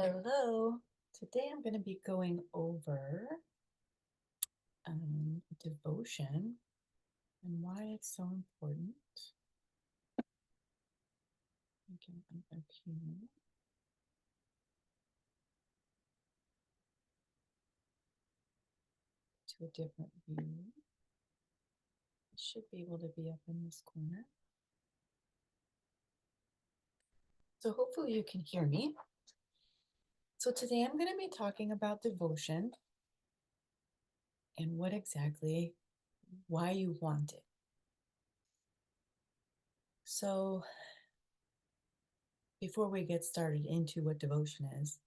Hello. Today I'm going to be going over devotion and why it's so important. Again, I'm up here to a different view. It should be able to be up in this corner. So hopefully you can hear me. So today I'm going to be talking about devotion and why you want it. So before we get started into what devotion is,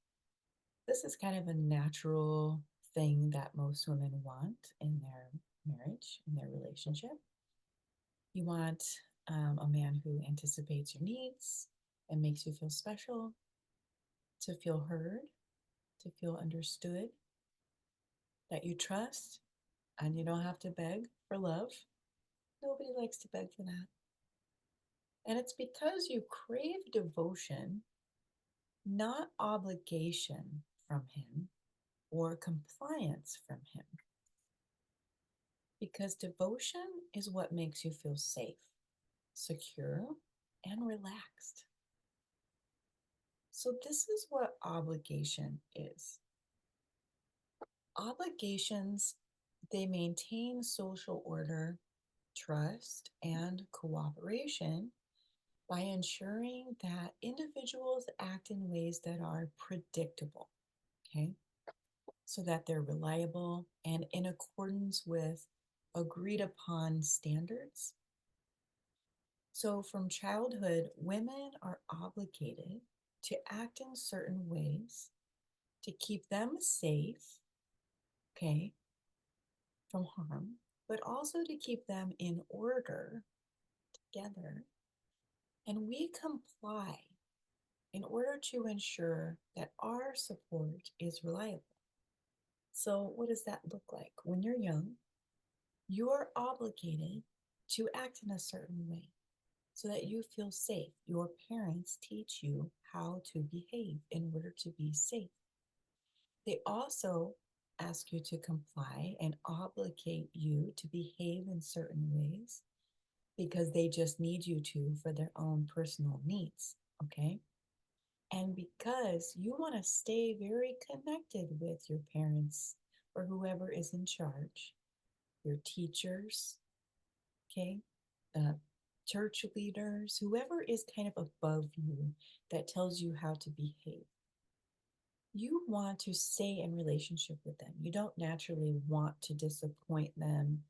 this is kind of a natural thing that most women want in their marriage, in their relationship. You want a man who anticipates your needs and makes you feel special, to feel heard, to feel understood, that you trust, and you don't have to beg for love. Nobody likes to beg for that. And it's because you crave devotion, not obligation from him or compliance from him. Because devotion is what makes you feel safe, secure, and relaxed. So, this is what obligation is. Obligations, they maintain social order, trust, and cooperation by ensuring that individuals act in ways that are predictable, okay? So that they're reliable and in accordance with agreed upon standards. So, from childhood, women are obligated to act in certain ways to keep them safe, okay, from harm, but also to keep them in order together. And we comply in order to ensure that our support is reliable. So, what does that look like? When you're young, you are obligated to act in a certain way so that you feel safe. Your parents teach you how to behave in order to be safe. They also ask you to comply and obligate you to behave in certain ways because they just need you to for their own personal needs. Okay. And because you want to stay very connected with your parents or whoever is in charge, your teachers, okay, uh, church leaders, whoever is kind of above you that tells you how to behave. You want to stay in relationship with them. You don't naturally want to disappoint them,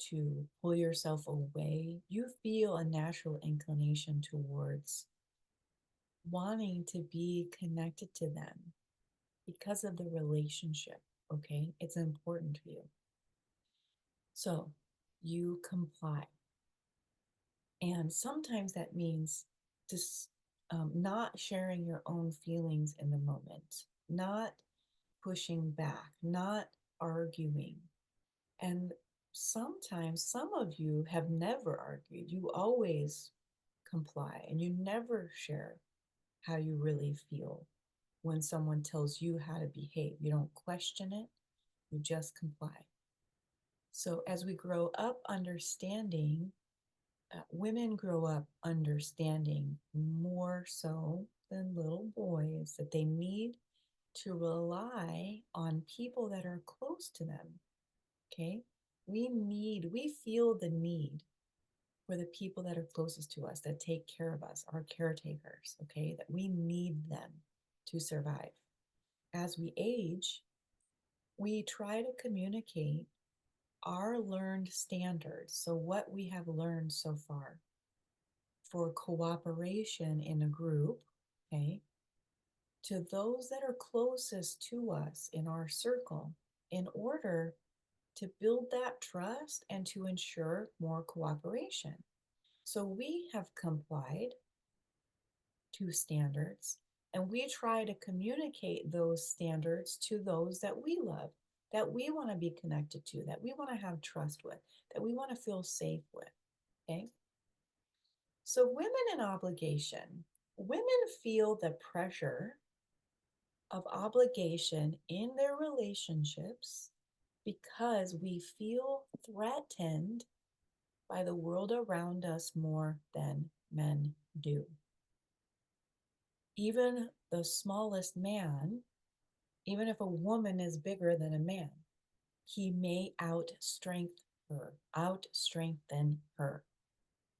to pull yourself away. You feel a natural inclination towards wanting to be connected to them because of the relationship. Okay, it's important to you. So you comply. And sometimes that means just not sharing your own feelings in the moment, not pushing back, not arguing. And sometimes some of you have never argued. You always comply and you never share how you really feel when someone tells you how to behave. You don't question it, you just comply. So as we grow up understanding, women grow up understanding more so than little boys that they need to rely on people that are close to them. Okay. We feel the need for the people that are closest to us, that take care of us, our caretakers. Okay. That we need them to survive. As we age, we try to communicate our learned standards. So, what we have learned so far for cooperation in a group, okay, to those that are closest to us in our circle in order to build that trust and to ensure more cooperation. So we have complied to standards and we try to communicate those standards to those that we love, that we want to be connected to, that we want to have trust with, that we want to feel safe with. Okay. So women in obligation, women feel the pressure of obligation in their relationships because we feel threatened by the world around us more than men do. Even the smallest man, even if a woman is bigger than a man, he may outstrengthen her.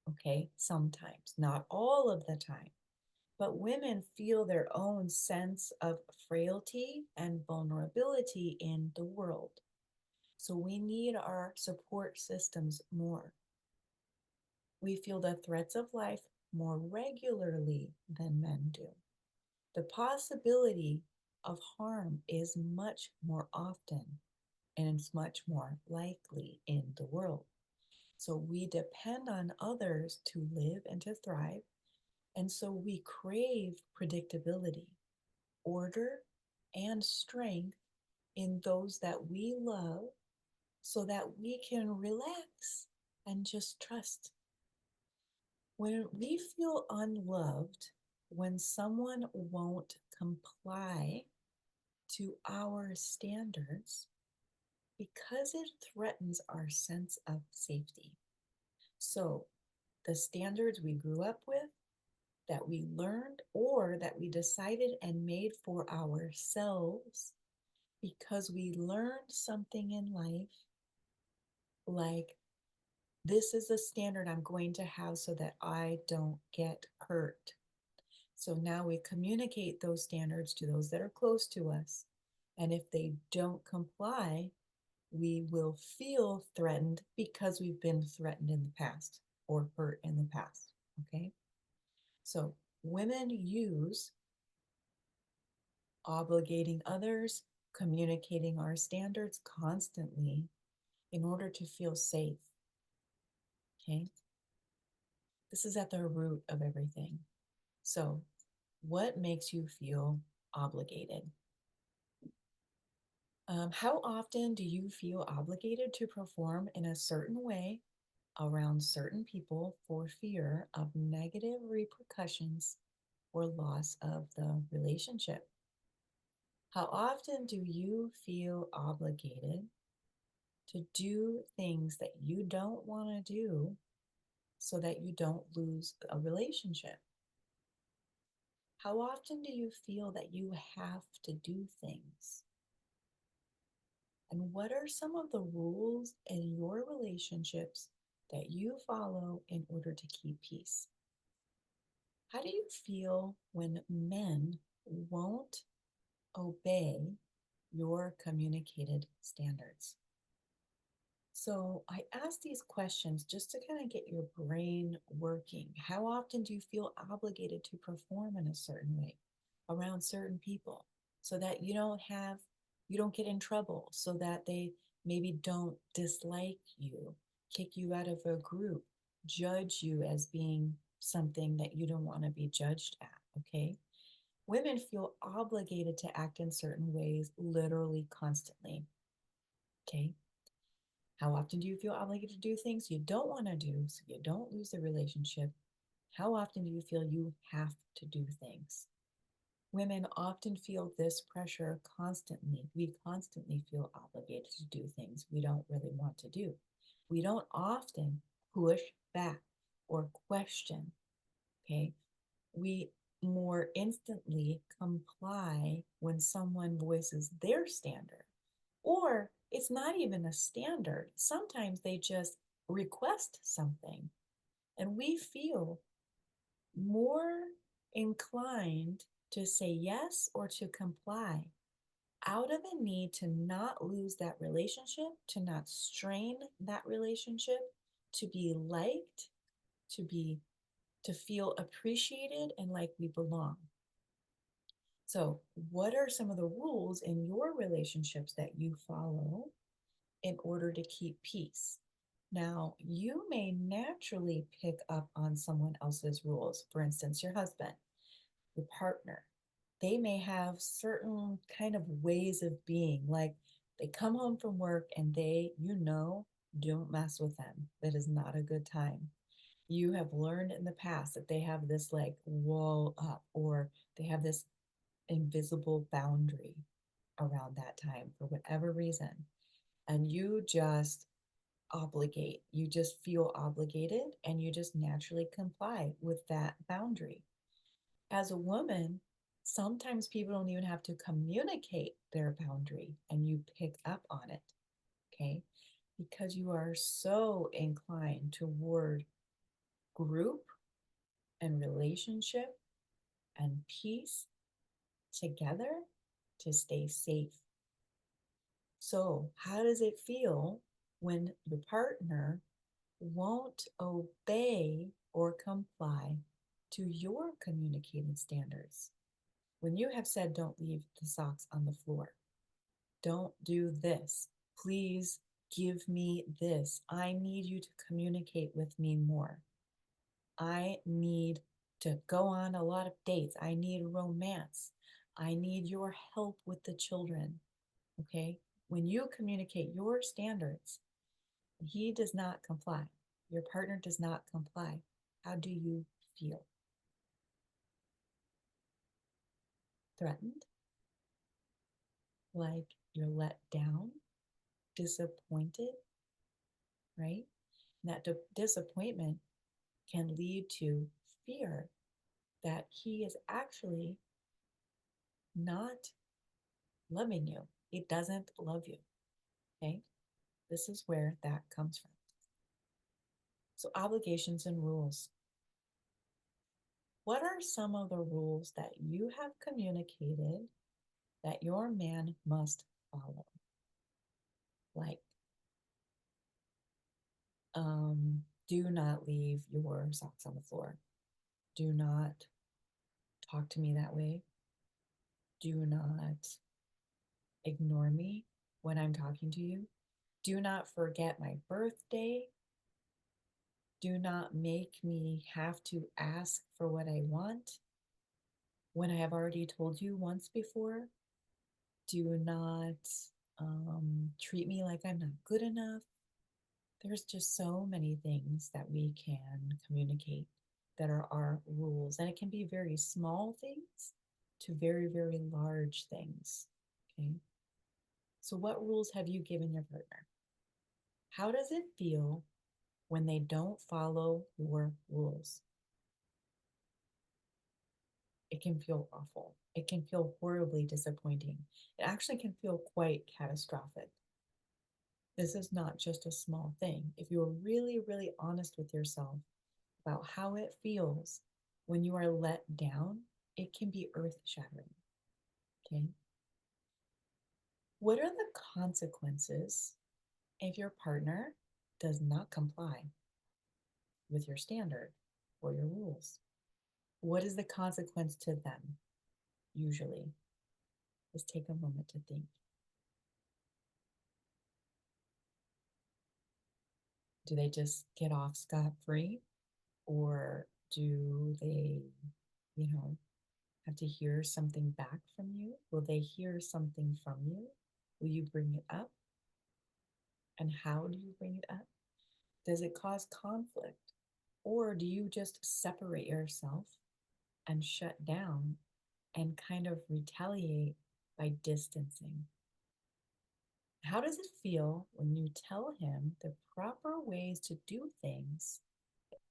Okay, sometimes, not all of the time. But women feel their own sense of frailty and vulnerability in the world. So we need our support systems more. We feel the threats of life more regularly than men do. The possibility of harm is much more often and it's much more likely in the world. So we depend on others to live and to thrive. And so we crave predictability, order, and strength in those that we love so that we can relax and just trust. When we feel unloved, when someone won't comply to our standards, because it threatens our sense of safety. So, the standards we grew up with, that we learned, or that we decided and made for ourselves because we learned something in life, like this is a standard I'm going to have so that I don't get hurt. So now we communicate those standards to those that are close to us. And if they don't comply, we will feel threatened because we've been threatened in the past or hurt in the past. Okay. So women use obligating others, communicating our standards constantly in order to feel safe. Okay. This is at the root of everything. So, what makes you feel obligated? How often do you feel obligated to perform in a certain way around certain people for fear of negative repercussions or loss of the relationship? How often do you feel obligated to do things that you don't want to do so that you don't lose a relationship? How often do you feel that you have to do things? And what are some of the rules in your relationships that you follow in order to keep peace? How do you feel when men won't obey your communicated standards? So I ask these questions just to kind of get your brain working. How often do you feel obligated to perform in a certain way around certain people so that you don't get in trouble, so that they maybe don't dislike you, kick you out of a group, judge you as being something that you don't want to be judged at, okay? Women feel obligated to act in certain ways literally constantly, okay? How often do you feel obligated to do things you don't want to do so you don't lose the relationship? How often do you feel you have to do things? Women often feel this pressure constantly. We constantly feel obligated to do things we don't really want to do. We don't often push back or question, okay? We more instantly comply when someone voices their standard. Or it's not even a standard. Sometimes they just request something, and we feel more inclined to say yes or to comply out of a need to not lose that relationship, to not strain that relationship, to be liked, to be to feel appreciated and like we belong. So, what are some of the rules in your relationships that you follow in order to keep peace? Now, you may naturally pick up on someone else's rules. For instance, your husband, your partner. They may have certain kind of ways of being, like they come home from work and don't mess with them. That is not a good time. You have learned in the past that they have this like wall up, or they have this invisible boundary around that time for whatever reason, and you just you just feel obligated and you just naturally comply with that boundary. As a woman, sometimes people don't even have to communicate their boundary and you pick up on it, okay? Because you are so inclined toward group and relationship and peace together to stay safe. So, how does it feel when your partner won't obey or comply to your communicated standards? When you have said, don't leave the socks on the floor, don't do this, please give me this, I need you to communicate with me more, I need to go on a lot of dates, I need romance, I need your help with the children. Okay? When you communicate your standards, he does not comply, your partner does not comply, how do you feel? Threatened? Like you're let down? Disappointed? Right? And that disappointment can lead to fear that he is actually not loving you. He doesn't love you. Okay? This is where that comes from. So, obligations and rules. What are some of the rules that you have communicated that your man must follow? Like, do not leave your socks on the floor. Do not talk to me that way. Do not ignore me when I'm talking to you. Do not forget my birthday. Do not make me have to ask for what I want when I have already told you once before. Do not treat me like I'm not good enough. There's just so many things that we can communicate that are our rules. And it can be very small things to very, very large things. Okay. So, what rules have you given your partner? How does it feel when they don't follow your rules? It can feel awful. It can feel horribly disappointing. It actually can feel quite catastrophic. This is not just a small thing. If you're really, really honest with yourself about how it feels when you are let down, it can be earth shattering. Okay. What are the consequences if your partner does not comply with your standard or your rules? What is the consequence to them usually? Just take a moment to think. Do they just get off scot free? Or do they, you know, have to hear something back from you? Will they hear something from you? Will you bring it up? And how do you bring it up? Does it cause conflict? Or do you just separate yourself and shut down and kind of retaliate by distancing? How does it feel when you tell him the proper ways to do things,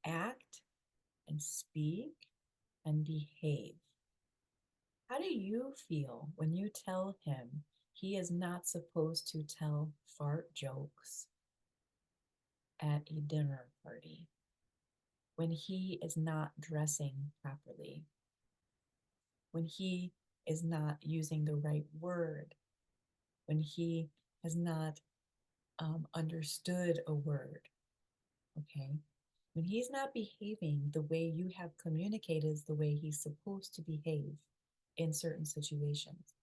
act and speak and behave? How do you feel when you tell him he is not supposed to tell fart jokes at a dinner party? When he is not dressing properly? When he is not using the right word? When he has not understood a word? Okay. When he's not behaving the way you have communicated is the way he's supposed to behave in certain situations,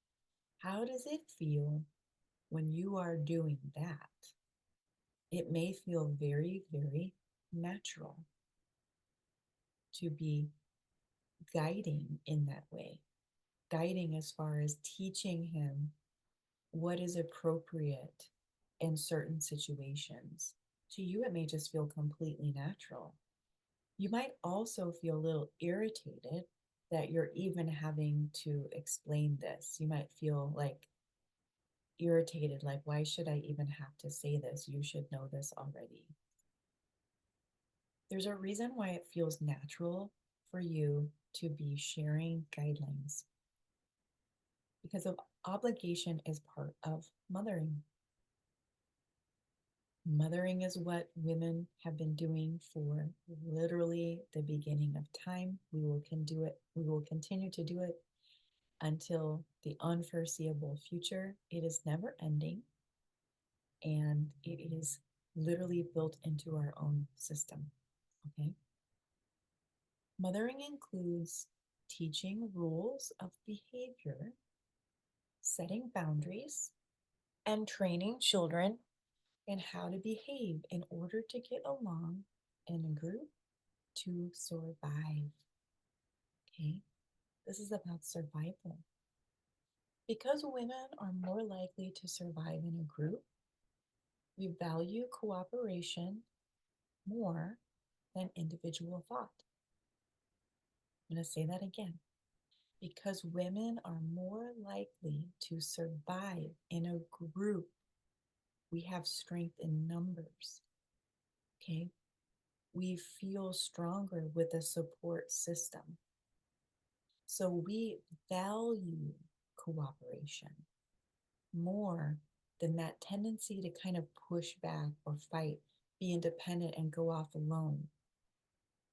how does it feel when you are doing that? It may feel very, very natural to be guiding in that way, guiding as far as teaching him what is appropriate in certain situations. To you, it may just feel completely natural. You might also feel a little irritated that you're even having to explain this. You might feel like irritated, like, why should I even have to say this? You should know this already. There's a reason why it feels natural for you to be sharing guidelines because of obligation is part of mothering. Mothering is what women have been doing for literally the beginning of time. We will continue to do it until the unforeseeable future. It is never ending and it is literally built into our own system. Okay. Mothering includes teaching rules of behavior, setting boundaries, and training children in how to behave in order to get along in a group to survive. Okay. This is about survival. Because women are more likely to survive in a group, we value cooperation more than individual thought. I'm going to say that again. Because women are more likely to survive in a group, we have strength in numbers. Okay. We feel stronger with a support system. So we value cooperation more than that tendency to kind of push back or fight, be independent, and go off alone.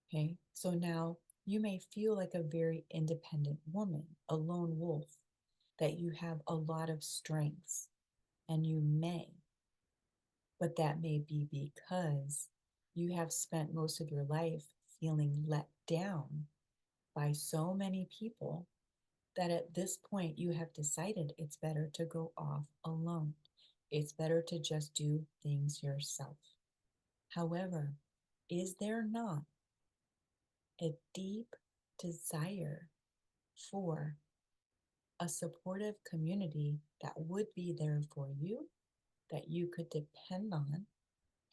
Okay. So now you may feel like a very independent woman, a lone wolf, that you have a lot of strengths, and you may, but that may be because you have spent most of your life feeling let down by so many people that at this point you have decided it's better to go off alone. It's better to just do things yourself. However, is there not a deep desire for a supportive community that would be there for you, that you could depend on,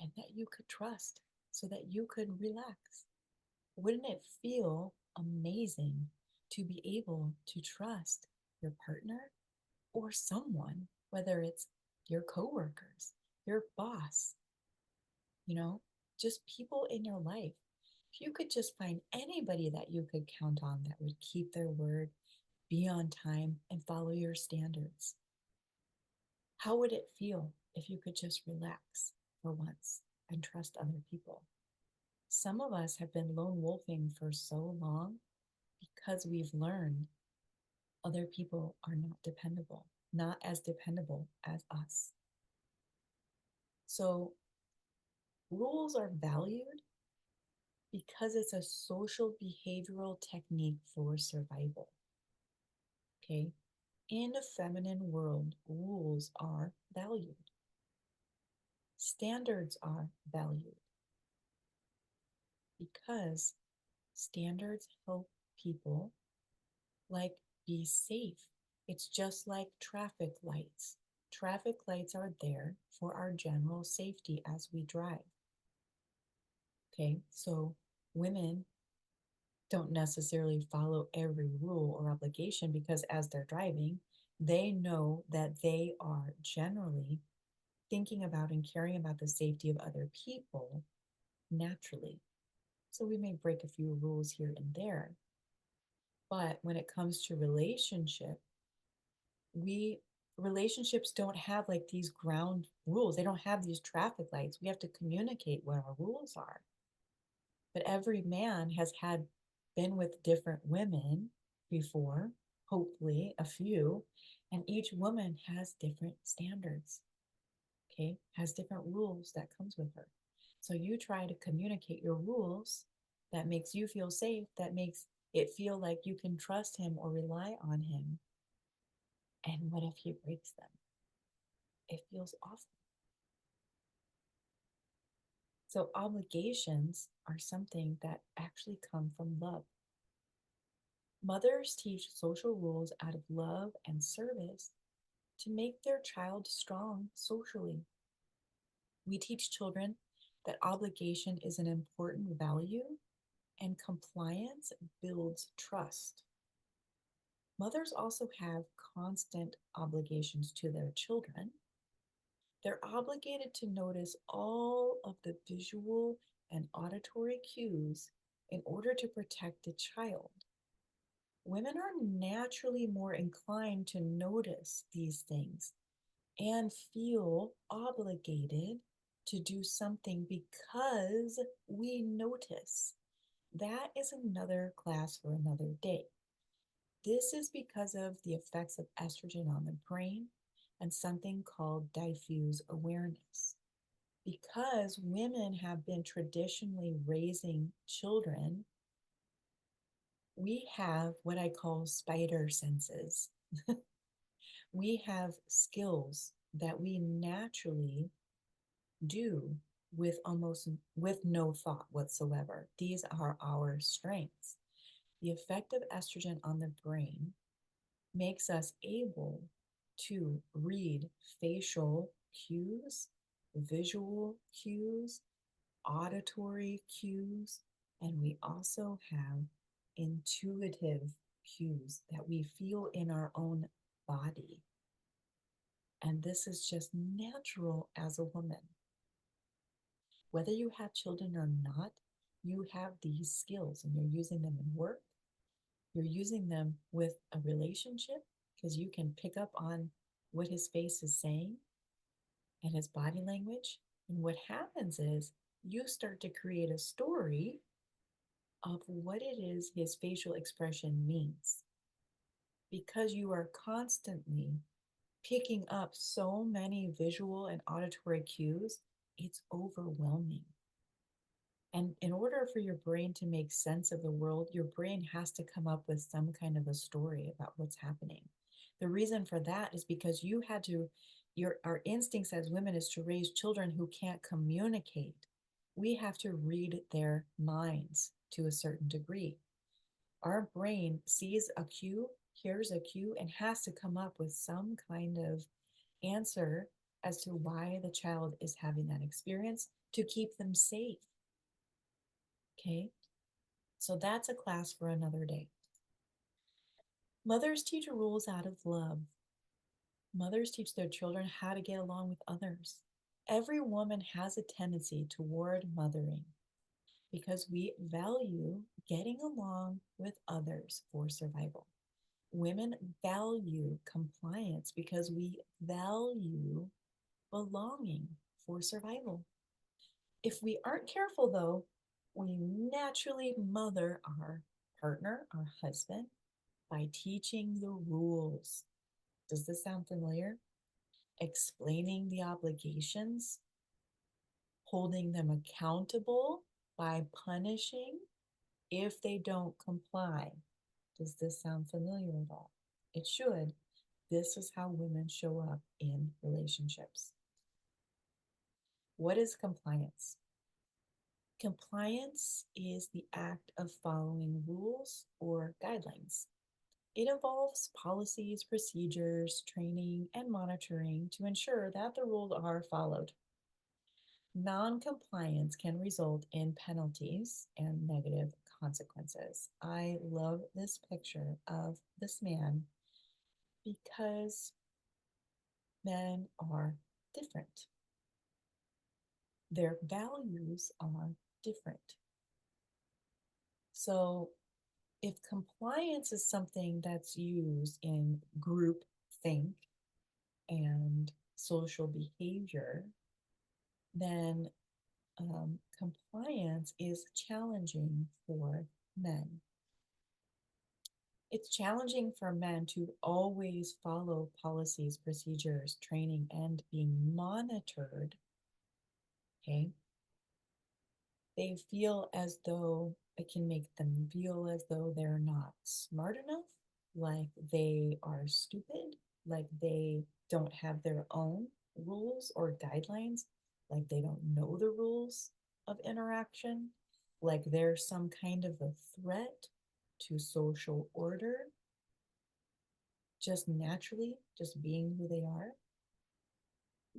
and that you could trust so that you could relax? Wouldn't it feel amazing to be able to trust your partner or someone, whether it's your coworkers, your boss, you know, just people in your life? If you could just find anybody that you could count on that would keep their word, be on time, and follow your standards, how would it feel if you could just relax for once and trust other people? Some of us have been lone wolfing for so long because we've learned other people are not dependable, not as dependable as us. So, rules are valued because it's a social behavioral technique for survival. Okay. In a feminine world, rules are valued, standards are valued because standards help people like be safe. It's just like traffic lights. Traffic lights are there for our general safety as we drive. Okay, so women don't necessarily follow every rule or obligation because as they're driving, they know that they are generally thinking about and caring about the safety of other people naturally. So we may break a few rules here and there. But when it comes to we relationships don't have like these ground rules. They don't have these traffic lights. We have to communicate what our rules are. But every man has had been with different women before, hopefully a few, and each woman has different standards, okay? Has different rules that comes with her. So you try to communicate your rules that makes you feel safe, that makes it feel like you can trust him or rely on him. And what if he breaks them? It feels awful. So obligations are something that actually come from love. Mothers teach social rules out of love and service to make their child strong socially. We teach children that obligation is an important value and compliance builds trust. Mothers also have constant obligations to their children. They're obligated to notice all of the visual and auditory cues in order to protect the child. Women are naturally more inclined to notice these things and feel obligated to do something because we notice. That is another class for another day. This is because of the effects of estrogen on the brain and something called diffuse awareness. Because women have been traditionally raising children, we have what I call spider senses. We have skills that we naturally do with no thought whatsoever. These are our strengths. The effect of estrogen on the brain makes us able to read facial cues, visual cues, auditory cues, and we also have intuitive cues that we feel in our own body. And this is just natural as a woman. Whether you have children or not, you have these skills and you're using them in work. You're using them with a relationship because you can pick up on what his face is saying and his body language. And what happens is you start to create a story of what it is his facial expression means because you are constantly picking up so many visual and auditory cues, it's overwhelming. And in order for your brain to make sense of the world, your brain has to come up with some kind of a story about what's happening. The reason for that is because you had to, our instincts as women is to raise children who can't communicate. We have to read their minds to a certain degree. Our brain sees a cue, hears a cue, and has to come up with some kind of answer as to why the child is having that experience to keep them safe. Okay, so that's a class for another day. Mothers teach rules out of love. Mothers teach their children how to get along with others. Every woman has a tendency toward mothering because we value getting along with others for survival. Women value compliance because we value belonging for survival. If we aren't careful, though, we naturally mother our partner, our husband, by teaching the rules. Does this sound familiar? Explaining the obligations, holding them accountable by punishing if they don't comply. Does this sound familiar at all? It should. This is how women show up in relationships. What is compliance? Compliance is the act of following rules or guidelines. It involves policies, procedures, training, and monitoring to ensure that the rules are followed. Non-compliance can result in penalties and negative consequences. I love this picture of this man because men are different. Their values are different. So if compliance is something that's used in group think and social behavior, then compliance is challenging for men. It's challenging for men to always follow policies, procedures, training, and being monitored. Okay. They feel as though it can make them feel as though they're not smart enough, like they are stupid, like they don't have their own rules or guidelines, like they don't know the rules of interaction, like they're some kind of a threat to social order, just naturally, just being who they are.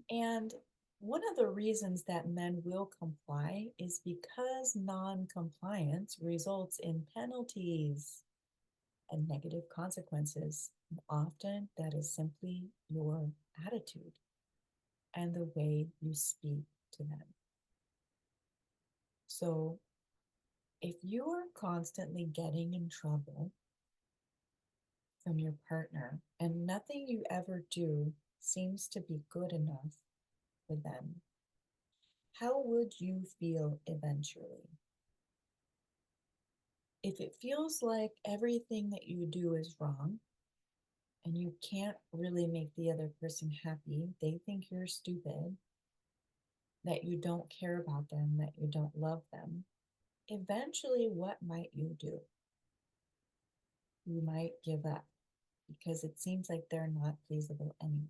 And one of the reasons that men will comply is because non compliance results in penalties. and negative consequences. And often that is simply your attitude and the way you speak to them. So if you are constantly getting in trouble from your partner and nothing you ever do seems to be good enough for them, how would you feel eventually? If it feels like everything that you do is wrong and you can't really make the other person happy, they think you're stupid, that you don't care about them, that you don't love them, eventually what might you do? You might give up because it seems like they're not pleasable anyway.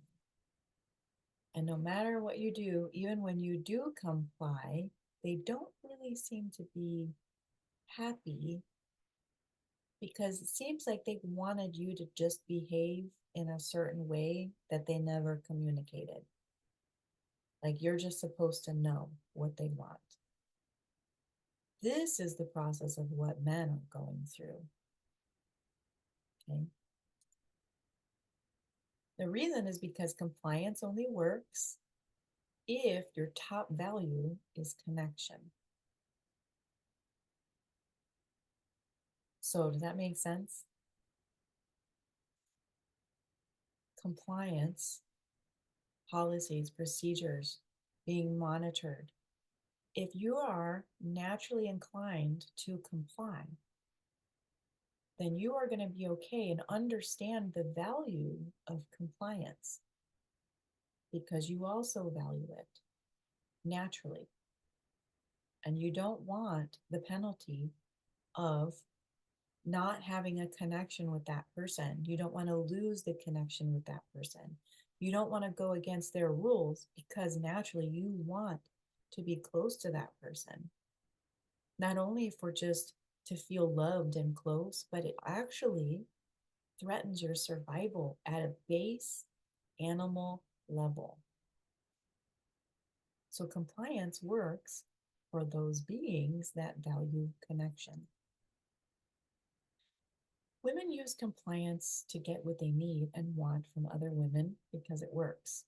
And no matter what you do, even when you do comply, they don't really seem to be happy because it seems like they wanted you to just behave in a certain way that they never communicated. Like you're just supposed to know what they want. This is the process of what men are going through. Okay. The reason is because compliance only works if your top value is connection. So, does that make sense? Compliance, policies, procedures, being monitored. If you are naturally inclined to comply, then you are going to be okay and understand the value of compliance because you also value it naturally. And you don't want the penalty of not having a connection with that person. You don't want to lose the connection with that person. You don't want to go against their rules because naturally you want to be close to that person. Not only for just to feel loved and close, but it actually threatens your survival at a base animal level. So compliance works for those beings that value connection. Women use compliance to get what they need and want from other women because it works.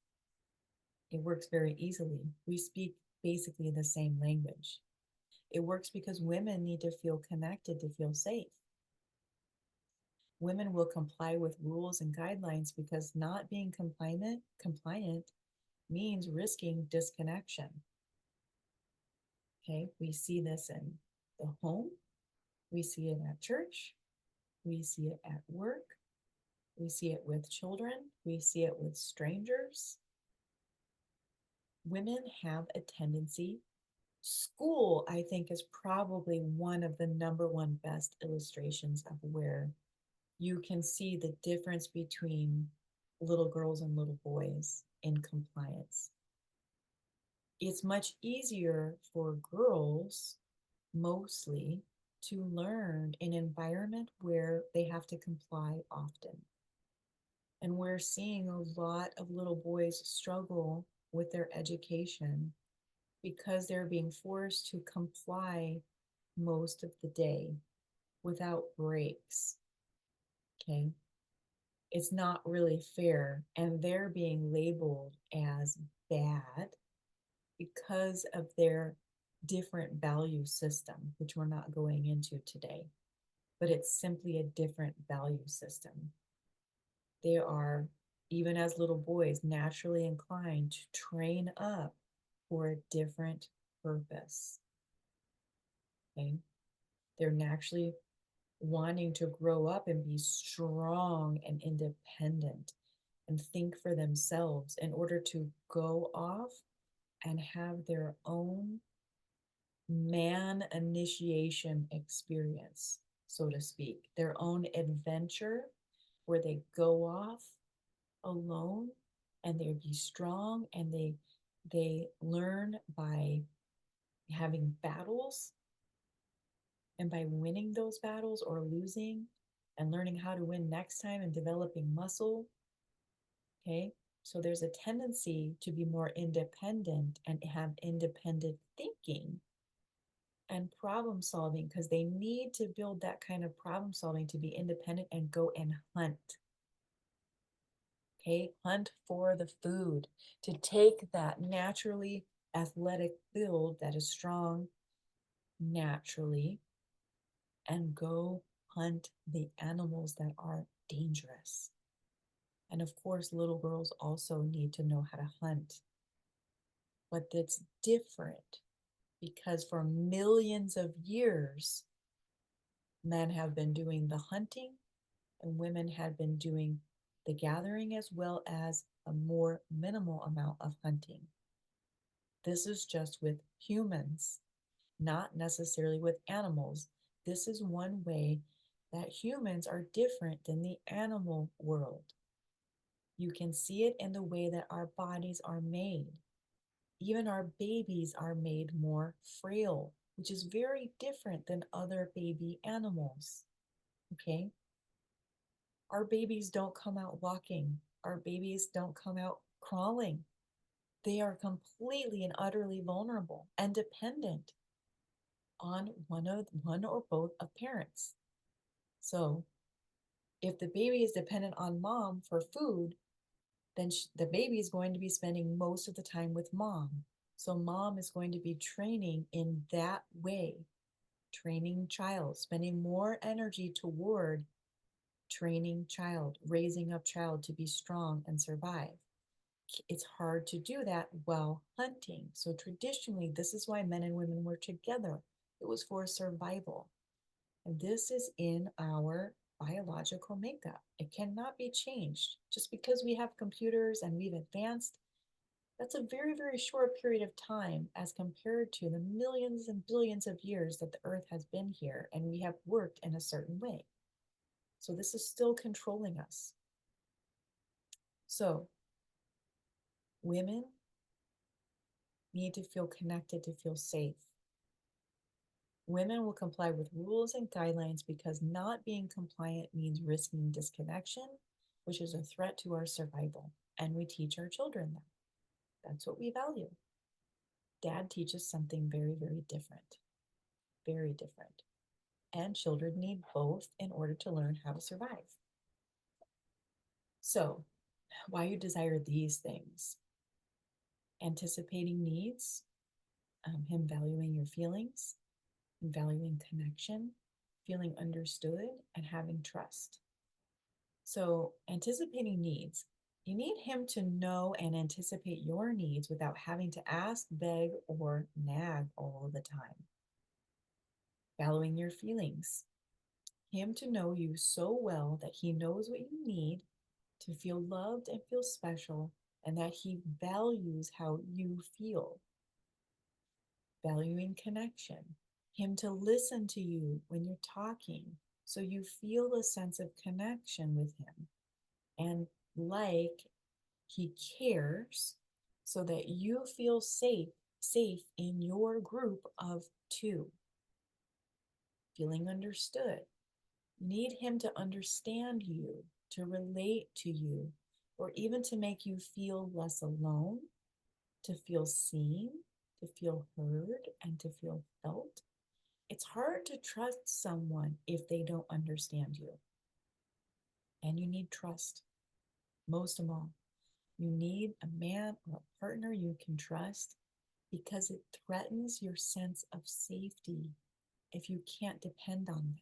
It works very easily. We speak basically the same language. It works because women need to feel connected to feel safe. Women will comply with rules and guidelines because not being compliant means risking disconnection. Okay, we see this in the home, we see it at church, we see it at work, we see it with children, we see it with strangers. Women have a tendency, school, I think, is probably one of the number one best illustrations of where you can see the difference between little girls and little boys in compliance. It's much easier for girls, mostly, to learn in an environment where they have to comply often. And we're seeing a lot of little boys struggle with their education because they're being forced to comply most of the day without breaks. Okay. It's not really fair. And they're being labeled as bad because of their different value system, which we're not going into today. But it's simply a different value system. They are, even as little boys, naturally inclined to train up for a different purpose. Okay. They're naturally wanting to grow up and be strong and independent and think for themselves in order to go off and have their own man initiation experience, so to speak, their own adventure where they go off alone and they be strong and they learn by having battles and by winning those battles or losing and learning how to win next time and developing muscle. Okay. So there's a tendency to be more independent and have independent thinking and problem solving, because they need to build that kind of problem solving to be independent and go and hunt. Okay, hunt for the food, to take that naturally athletic build that is strong naturally and go hunt the animals that are dangerous. And of course, little girls also need to know how to hunt. But it's different because for millions of years, men have been doing the hunting and women had been doing the gathering as well as a more minimal amount of hunting. This is just with humans, not necessarily with animals. This is one way that humans are different than the animal world. You can see it in the way that our bodies are made. Even our babies are made more frail, which is very different than other baby animals. Okay? Our babies don't come out walking, our babies don't come out crawling. They are completely and utterly vulnerable and dependent on one or both of parents. So, if the baby is dependent on mom for food, then the baby is going to be spending most of the time with mom. So, mom is going to be training in that way, training child, spending more energy toward training child, raising up child to be strong and survive. It's hard to do that while hunting. So, traditionally, this is why men and women were together. It was for survival. And this is in our biological makeup. It cannot be changed. Just because we have computers and we've advanced, that's a very, very short period of time as compared to the millions and billions of years that the earth has been here and we have worked in a certain way. So this is still controlling us. So women need to feel connected to feel safe. Women will comply with rules and guidelines because not being compliant means risking disconnection, which is a threat to our survival. And we teach our children that. That's what we value. Dad teaches something very, very different. Very different. And children need both in order to learn how to survive. So, why you desire these things? Anticipating needs, him valuing your feelings, valuing connection, feeling understood, and having trust. So, anticipating needs. You need him to know and anticipate your needs without having to ask, beg, or nag all the time. Valuing your feelings. Him to know you so well that he knows what you need to feel loved and feel special, and that he values how you feel. Valuing connection. Him to listen to you when you're talking so you feel a sense of connection with him and like he cares so that you feel safe in your group of two. Feeling understood. You need him to understand you, to relate to you, or even to make you feel less alone, to feel seen, to feel heard, and to feel felt. It's hard to trust someone if they don't understand you. And you need trust. Most of all, you need a man or a partner you can trust because it threatens your sense of safety if you can't depend on them.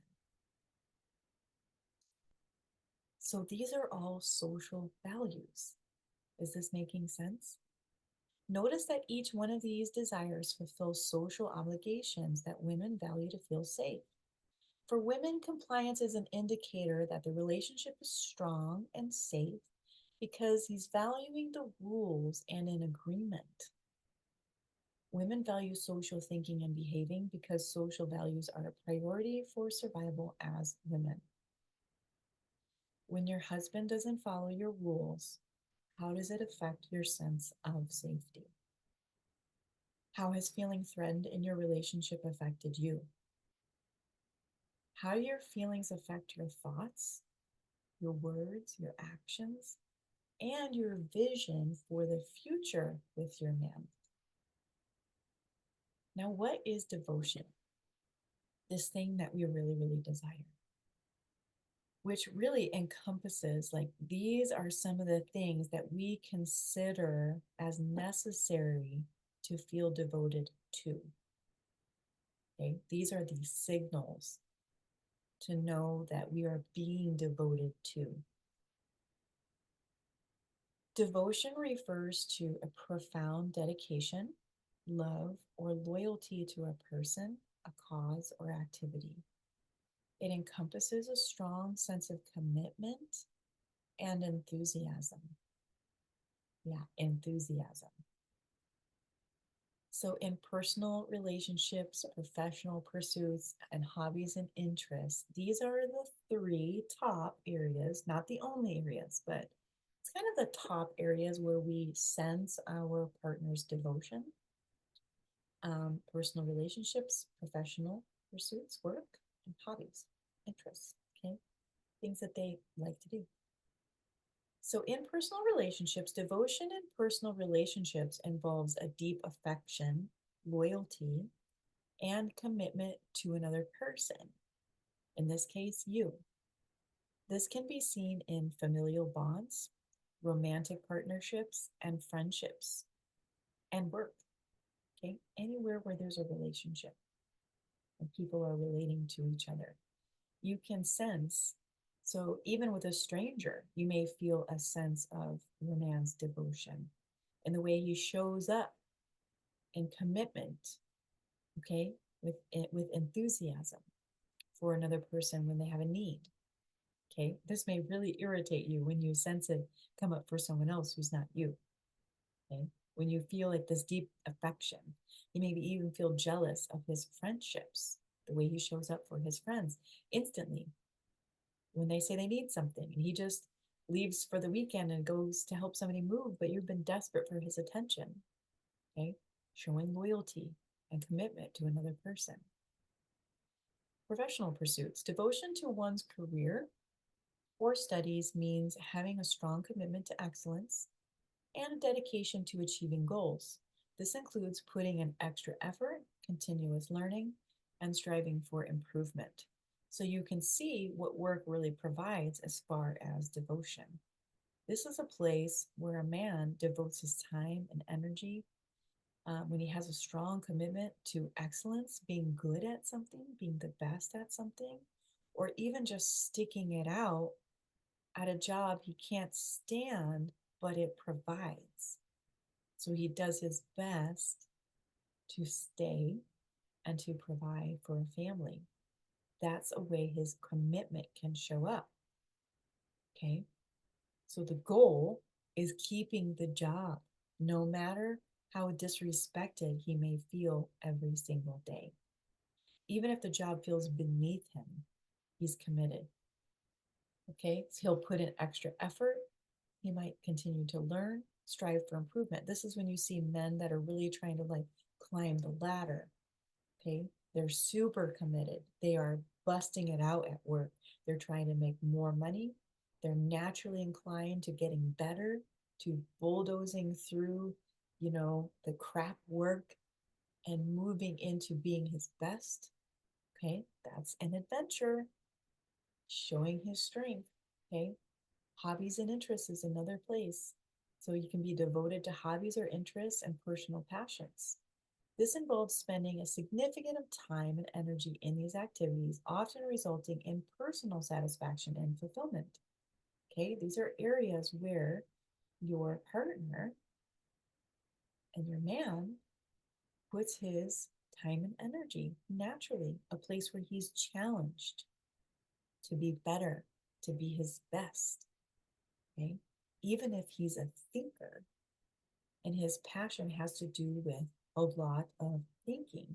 So these are all social values. Is this making sense? Notice that each one of these desires fulfills social obligations that women value to feel safe. For women, compliance is an indicator that the relationship is strong and safe because he's valuing the rules and an agreement. Women value social thinking and behaving because social values are a priority for survival as women. When your husband doesn't follow your rules, how does it affect your sense of safety? How has feeling threatened in your relationship affected you? How do your feelings affect your thoughts, your words, your actions, and your vision for the future with your man? Now, what is devotion? this thing that we really, really desire, which really encompasses like these are some of the things that we consider as necessary to feel devoted to. Okay, these are the signals to know that we are being devoted to. Devotion refers to a profound dedication, love, or loyalty to a person, a cause, or activity. It encompasses a strong sense of commitment and enthusiasm. Yeah, enthusiasm. So, in personal relationships, professional pursuits, and hobbies and interests, these are the three top areas, not the only areas, but it's kind of the top areas where we sense our partner's devotion. Personal relationships, professional pursuits, work, and hobbies, interests, okay? Things that they like to do. So, in personal relationships, devotion in personal relationships involves a deep affection, loyalty, and commitment to another person. In this case, you. This can be seen in familial bonds, romantic partnerships, and friendships, and work. Okay, anywhere where there's a relationship and people are relating to each other, you can sense. So, even with a stranger, you may feel a sense of your man's devotion in the way he shows up in commitment, okay, with enthusiasm for another person when they have a need. Okay, this may really irritate you when you sense it come up for someone else who's not you. Okay, when you feel like this deep affection, you maybe even feel jealous of his friendships, the way he shows up for his friends instantly when they say they need something and he just leaves for the weekend and goes to help somebody move, but you've been desperate for his attention. Okay, showing loyalty and commitment to another person. Professional pursuits. Devotion to one's career or studies means having a strong commitment to excellence and a dedication to achieving goals. This includes putting in extra effort, continuous learning, and striving for improvement. So you can see what work really provides as far as devotion. This is a place where a man devotes his time and energy when he has a strong commitment to excellence, being good at something, being the best at something, or even just sticking it out at a job he can't stand, but it provides. So he does his best to stay and to provide for a family. That's a way his commitment can show up. Okay. So the goal is keeping the job, no matter how disrespected he may feel every single day. Even if the job feels beneath him, he's committed. Okay. So he'll put in extra effort. He might continue to learn, strive for improvement. This is when you see men that are really trying to like climb the ladder. Okay. They're super committed. They are busting it out at work. They're trying to make more money. They're naturally inclined to getting better, to bulldozing through, the crap work and moving into being his best. Okay. That's an adventure, showing his strength. Okay. Hobbies and interests is another place. So you can be devoted to hobbies or interests and personal passions. This involves spending a significant amount of time and energy in these activities, often resulting in personal satisfaction and fulfillment. Okay, these are areas where your partner and your man puts his time and energy naturally, a place where he's challenged to be better, to be his best. Okay, even if he's a thinker and his passion has to do with a lot of thinking.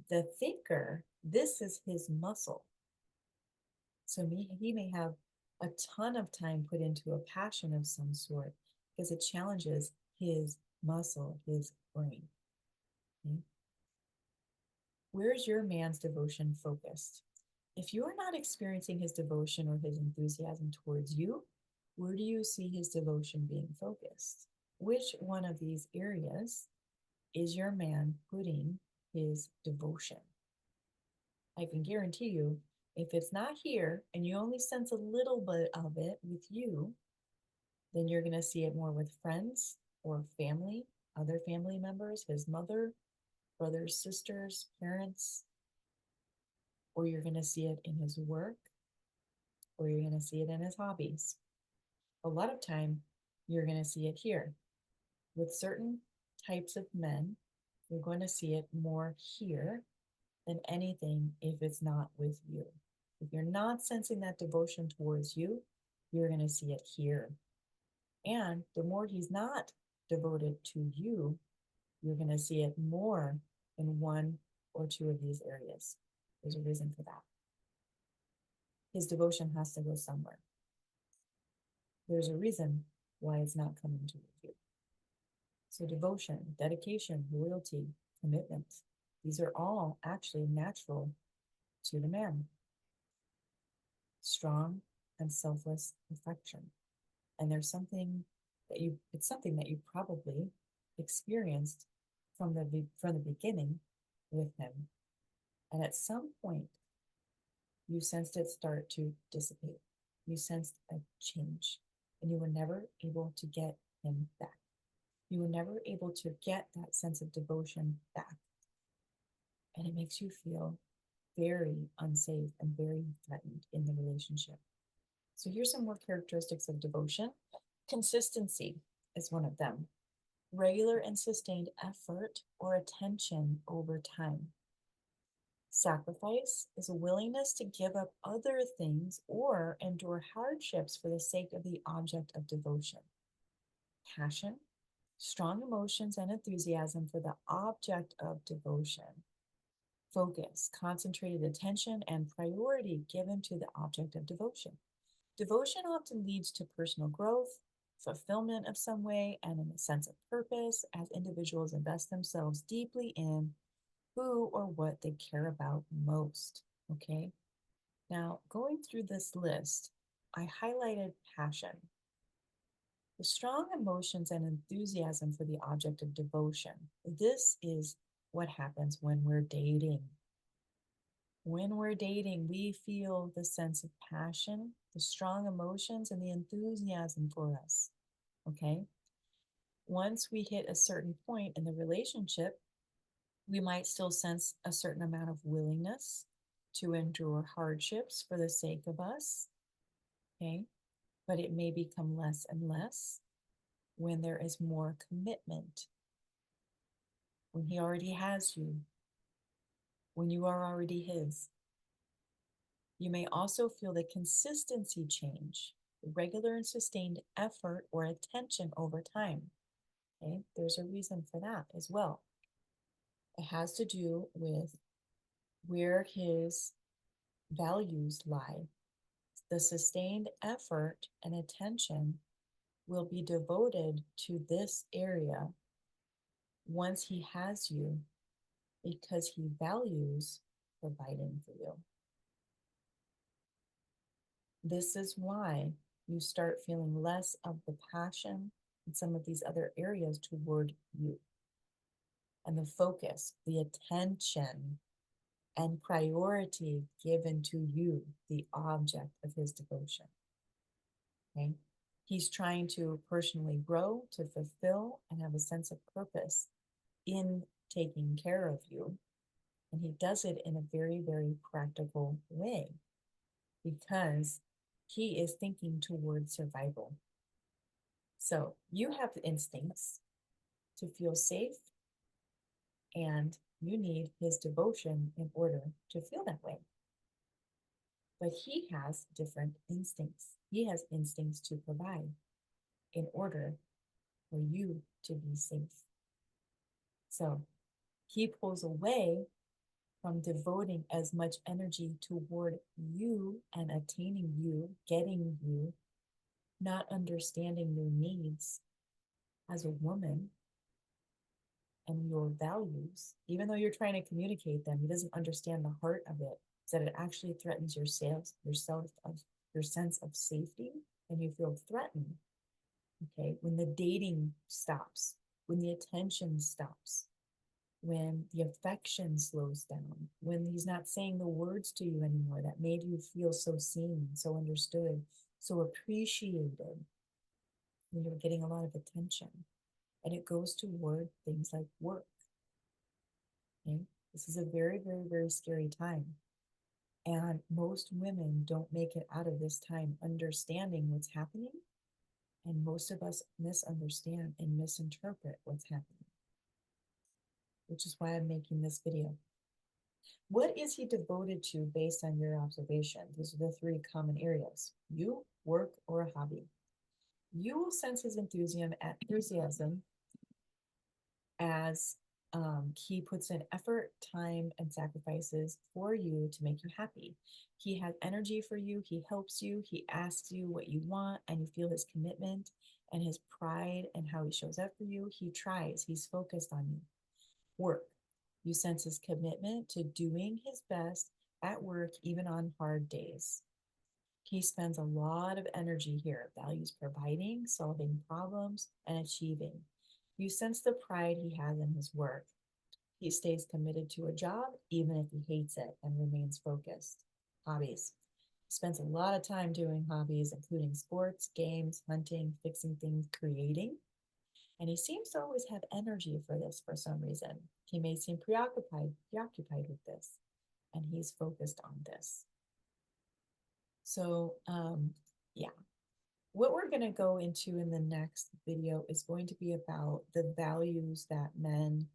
The thinker, this is his muscle. So he may have a ton of time put into a passion of some sort because it challenges his muscle, his brain. Okay? Where's your man's devotion focused? If you are not experiencing his devotion or his enthusiasm towards you, where do you see his devotion being focused? Which one of these areas is your man putting his devotion? I can guarantee you, if it's not here and you only sense a little bit of it with you, then you're going to see it more with friends or family, other family members, his mother, brothers, sisters, parents, or you're going to see it in his work, or you're going to see it in his hobbies. A lot of time, you're going to see it here. With certain types of men, you're going to see it more here than anything if it's not with you. If you're not sensing that devotion towards you, you're going to see it here. And the more he's not devoted to you, you're going to see it more in one or two of these areas. There's a reason for that. His devotion has to go somewhere. There's a reason why it's not coming to you. So devotion, dedication, loyalty, commitment, these are all actually natural to the man. Strong and selfless affection. And there's something it's something that you probably experienced from the beginning with him. And at some point, you sensed it start to dissipate. You sensed a change, and you were never able to get him back. You were never able to get that sense of devotion back. And it makes you feel very unsafe and very threatened in the relationship. So here's some more characteristics of devotion. Consistency is one of them. Regular and sustained effort or attention over time. Sacrifice is a willingness to give up other things or endure hardships for the sake of the object of devotion. Passion, strong emotions and enthusiasm for the object of devotion. Focus, concentrated attention and priority given to the object of devotion. Devotion often leads to personal growth, fulfillment of some way, and a sense of purpose as individuals invest themselves deeply in who or what they care about most. Okay. Now, going through this list, I highlighted passion. The strong emotions and enthusiasm for the object of devotion. This is what happens when we're dating. When we're dating, we feel the sense of passion, the strong emotions, and the enthusiasm for us. Okay. Once we hit a certain point in the relationship, we might still sense a certain amount of willingness to endure hardships for the sake of us. Okay. But it may become less and less when there is more commitment, when he already has you, when you are already his. You may also feel the consistency change, regular and sustained effort or attention over time. Okay, there's a reason for that as well. It has to do with where his values lie. The sustained effort and attention will be devoted to this area once he has you because he values providing for you. This is why you start feeling less of the passion in some of these other areas toward you. And the focus, the attention, and priority given to you, the object of his devotion. Okay? He's trying to personally grow, to fulfill, and have a sense of purpose in taking care of you. And he does it in a very, very practical way because he is thinking towards survival. So you have the instincts to feel safe, and you need his devotion in order to feel that way. But he has different instincts. He has instincts to provide in order for you to be safe. So he pulls away from devoting as much energy toward you and attaining you, getting you, not understanding your needs as a woman and your values. Even though you're trying to communicate them, he doesn't understand the heart of it, that it actually threatens your sense of safety, and you feel threatened. Okay, when the dating stops, when the attention stops, when the affection slows down, when he's not saying the words to you anymore that made you feel so seen, so understood, so appreciated, when you're getting a lot of attention. And it goes toward things like work. Okay? This is a very, very, very scary time. And most women don't make it out of this time understanding what's happening. And most of us misunderstand and misinterpret what's happening, which is why I'm making this video. What is he devoted to based on your observation? These are the three common areas: you, work, or a hobby. You will sense his enthusiasm as he puts in effort, time, and sacrifices for you to make you happy. He has energy for you, he helps you, he asks you what you want, and you feel his commitment and his pride and how he shows up for you. He tries, he's focused on you. Work. You sense his commitment to doing his best at work, even on hard days. He spends a lot of energy here, values providing, solving problems, and achieving. You sense the pride he has in his work. He stays committed to a job, even if he hates it, and remains focused. Hobbies. He spends a lot of time doing hobbies, including sports, games, hunting, fixing things, creating. And he seems to always have energy for this for some reason. He may seem preoccupied with this, and he's focused on this. So, yeah, what we're going to go into in the next video is going to be about the values that men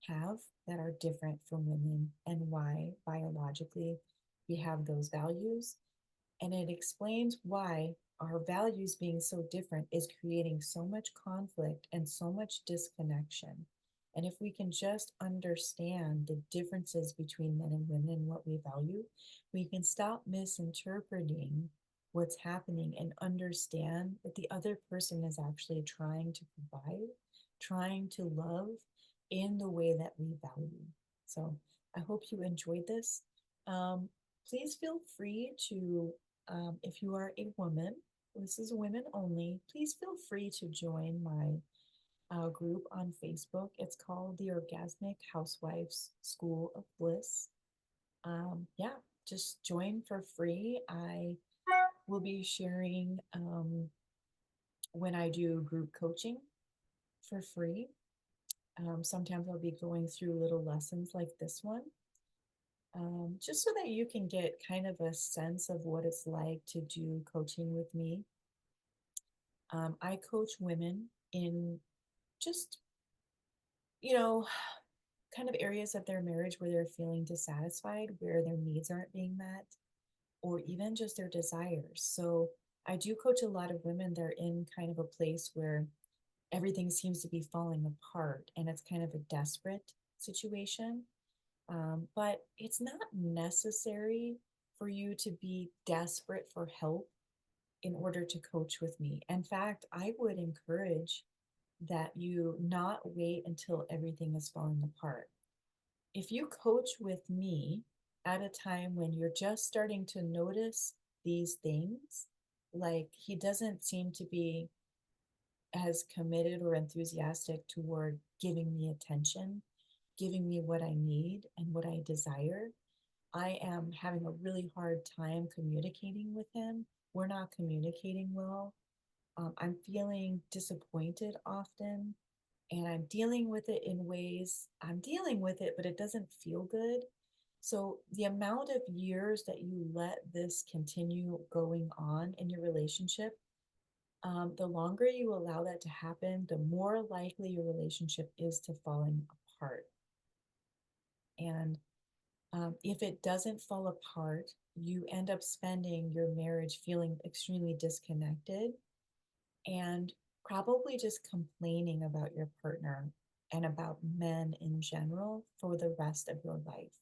have that are different from women and why biologically we have those values. And it explains why our values being so different is creating so much conflict and so much disconnection. And if we can just understand the differences between men and women and what we value, we can stop misinterpreting what's happening and understand that the other person is actually trying to provide, trying to love in the way that we value. So I hope you enjoyed this. Um, Please feel free to, if you are a woman, this is women only, please feel free to join my group on Facebook. It's called the Orgasmic Housewives School of Bliss. Yeah, just join for free. I will be sharing when I do group coaching for free. Sometimes I'll be going through little lessons like this one, just so that you can get kind of a sense of what it's like to do coaching with me. I coach women in just, you know, kind of areas of their marriage where they're feeling dissatisfied, where their needs aren't being met, or even just their desires. So I do coach a lot of women that are in kind of a place where everything seems to be falling apart and it's kind of a desperate situation. But it's not necessary for you to be desperate for help in order to coach with me. In fact, I would encourage that you not wait until everything is falling apart. If you coach with me at a time when you're just starting to notice these things, like he doesn't seem to be as committed or enthusiastic toward giving me attention, giving me what I need and what I desire, I am having a really hard time communicating with him. We're not communicating well. I'm feeling disappointed often, and I'm dealing with it, but it doesn't feel good. So, the amount of years that you let this continue going on in your relationship, the longer you allow that to happen, the more likely your relationship is to falling apart. And if it doesn't fall apart, you end up spending your marriage feeling extremely disconnected and probably just complaining about your partner and about men in general for the rest of your life.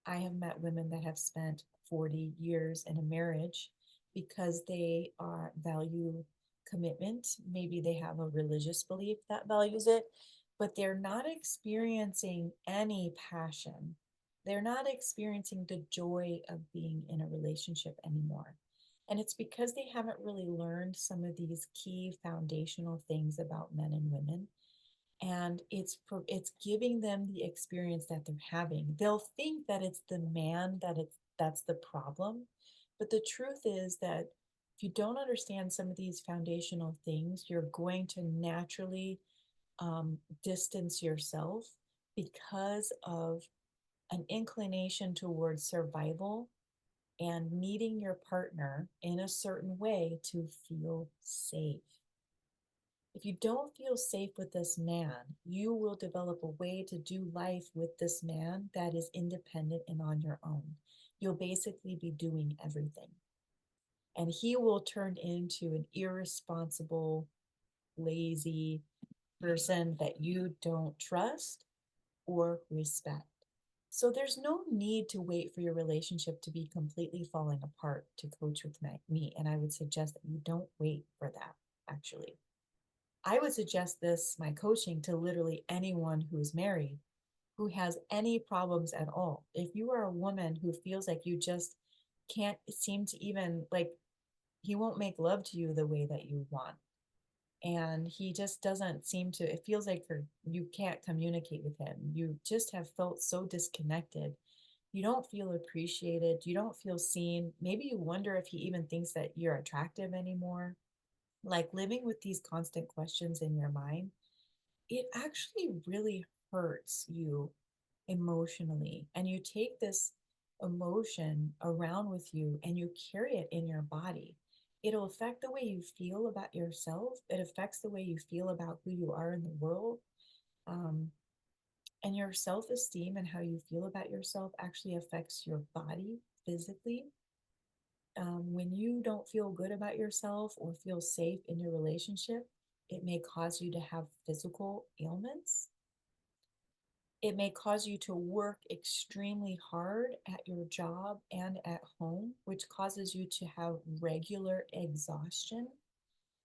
I have met women that have spent 40 years in a marriage because they are value commitment. Maybe they have a religious belief that values it, but they're not experiencing any passion. They're not experiencing the joy of being in a relationship anymore. And it's because they haven't really learned some of these key foundational things about men and women. and it's giving them the experience that they're having. They'll think that it's the man that's the problem, but the truth is that if you don't understand some of these foundational things, you're going to naturally distance yourself because of an inclination towards survival and needing your partner in a certain way to feel safe. If you don't feel safe with this man, you will develop a way to do life with this man that is independent and on your own. You'll basically be doing everything. And he will turn into an irresponsible, lazy person that you don't trust or respect. So there's no need to wait for your relationship to be completely falling apart to coach with me. And I would suggest that you don't wait for that, actually. I would suggest this, my coaching, to literally anyone who's married, who has any problems at all. If you are a woman who feels like you just can't seem to even, like, he won't make love to you the way that you want. And he just doesn't seem to, it feels like you can't communicate with him. You just have felt so disconnected. You don't feel appreciated. You don't feel seen. Maybe you wonder if he even thinks that you're attractive anymore. Like living with these constant questions in your mind, it actually really hurts you emotionally. And you take this emotion around with you and you carry it in your body. It'll affect the way you feel about yourself. It affects the way you feel about who you are in the world. Um, and your self esteem and how you feel about yourself actually affects your body physically. When you don't feel good about yourself or feel safe in your relationship, it may cause you to have physical ailments. It may cause you to work extremely hard at your job and at home, which causes you to have regular exhaustion.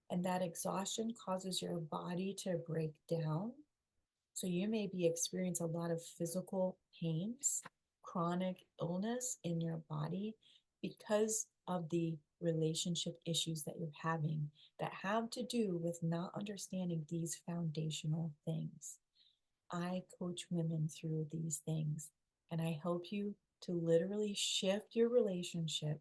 And that exhaustion causes your body to break down. So you may be experiencing a lot of physical pains, chronic illness in your body because of the relationship issues that you're having that have to do with not understanding these foundational things. I coach women through these things and I help you to literally shift your relationship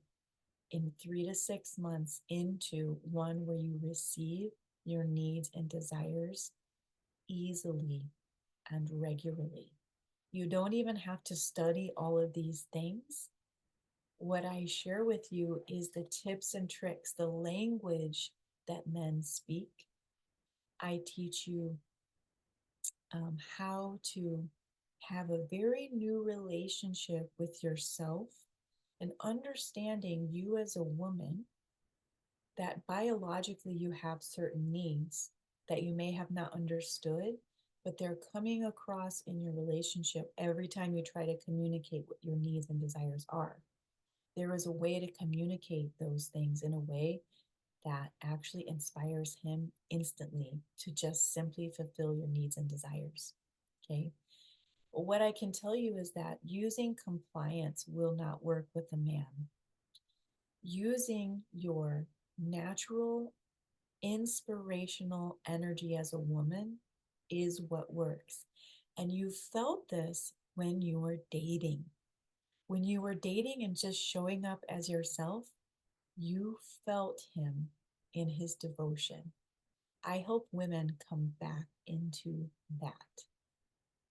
in 3 to 6 months into one where you receive your needs and desires easily and regularly. You don't even have to study all of these things. What I share with you is the tips and tricks, the language that men speak. I teach you how to have a very new relationship with yourself and understanding you as a woman, that biologically you have certain needs that you may have not understood, but they're coming across in your relationship every time you try to communicate what your needs and desires are. There is a way to communicate those things in a way that actually inspires him instantly to just simply fulfill your needs and desires. Okay. What I can tell you is that using compliance will not work with a man. Using your natural, inspirational energy as a woman is what works. And you felt this when you were dating. When you were dating and just showing up as yourself, you felt him in his devotion. I hope women come back into that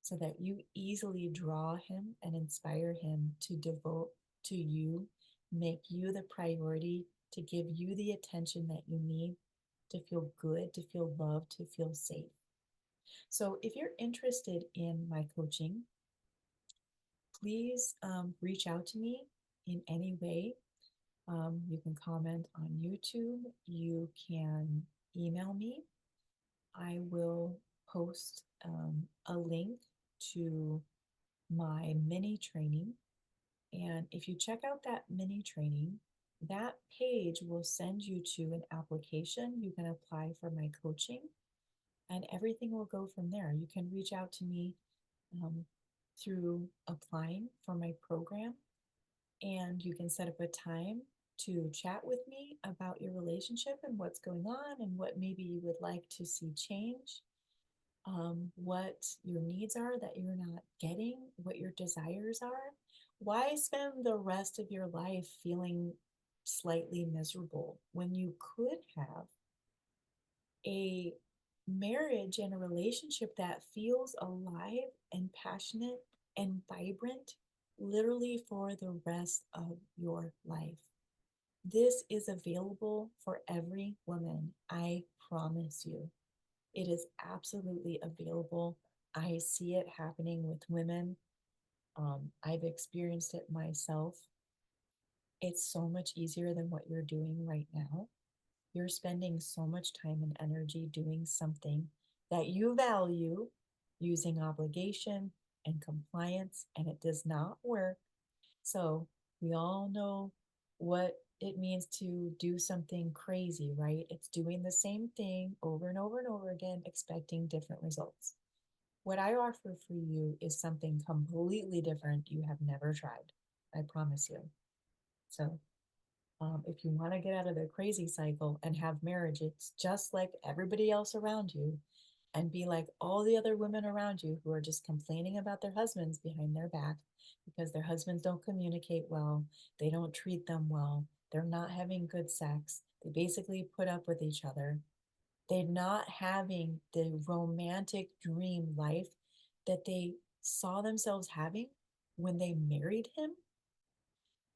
so that you easily draw him and inspire him to devote to you, make you the priority, to give you the attention that you need to feel good, to feel loved, to feel safe. So, if you're interested in my coaching, please reach out to me in any way. You can comment on YouTube, you can email me. I will post a link to my mini training. And if you check out that mini training, that page will send you to an application. You can apply for my coaching and everything will go from there. You can reach out to me um, through applying for my program, and you can set up a time to chat with me about your relationship and what's going on and what maybe you would like to see change. what your needs are that you're not getting, what your desires are. Why spend the rest of your life feeling slightly miserable when you could have a marriage and a relationship that feels alive and passionate and vibrant literally for the rest of your life? This is available for every woman. I promise you. It is absolutely available. I see it happening with women. I've experienced it myself. It's so much easier than what you're doing right now. You're spending so much time and energy doing something that you value using obligation and compliance, and it does not work. So, we all know what it means to do something crazy, right? It's doing the same thing over and over and over again, expecting different results. What I offer for you is something completely different you have never tried. I promise you. So, if you want to get out of the crazy cycle and have marriage, it's just like everybody else around you and be like all the other women around you who are just complaining about their husbands behind their back because their husbands don't communicate well, they don't treat them well, they're not having good sex, they basically put up with each other, they're not having the romantic dream life that they saw themselves having when they married him.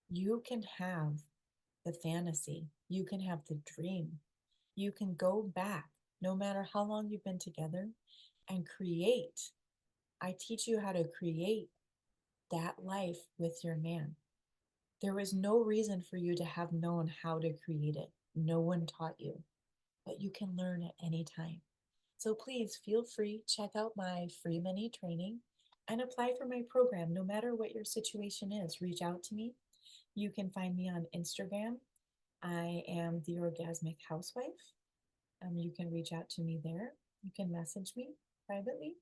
You can have the fantasy, you can have the dream, you can go back no matter how long you've been together and create. I teach you how to create that life with your man. There was no reason for you to have known how to create it. No one taught you, but you can learn at any time. So please feel free, check out my free mini training and apply for my program. No matter what your situation is, reach out to me. You can find me on Instagram. I am the Orgasmic Housewife. You can reach out to me there. You can message me privately.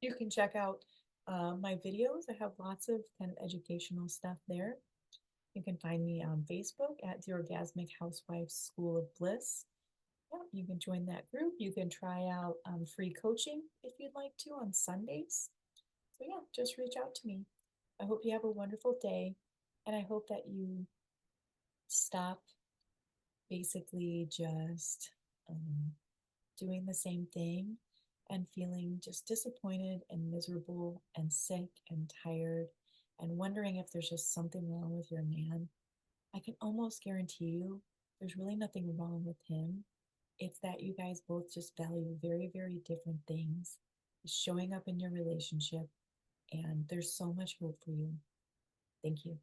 You can check out my videos. I have lots of kind of educational stuff there. You can find me on Facebook at the Orgasmic Housewife School of Bliss. Yeah, you can join that group. You can try out free coaching if you'd like to on Sundays. So, yeah, just reach out to me. I hope you have a wonderful day, and I hope that you stop basically just um, doing the same thing and feeling just disappointed and miserable and sick and tired and wondering if there's just something wrong with your man. I can almost guarantee you there's really nothing wrong with him. It's that you guys both just value very, very different things. It's showing up in your relationship, and there's so much hope for you. Thank you.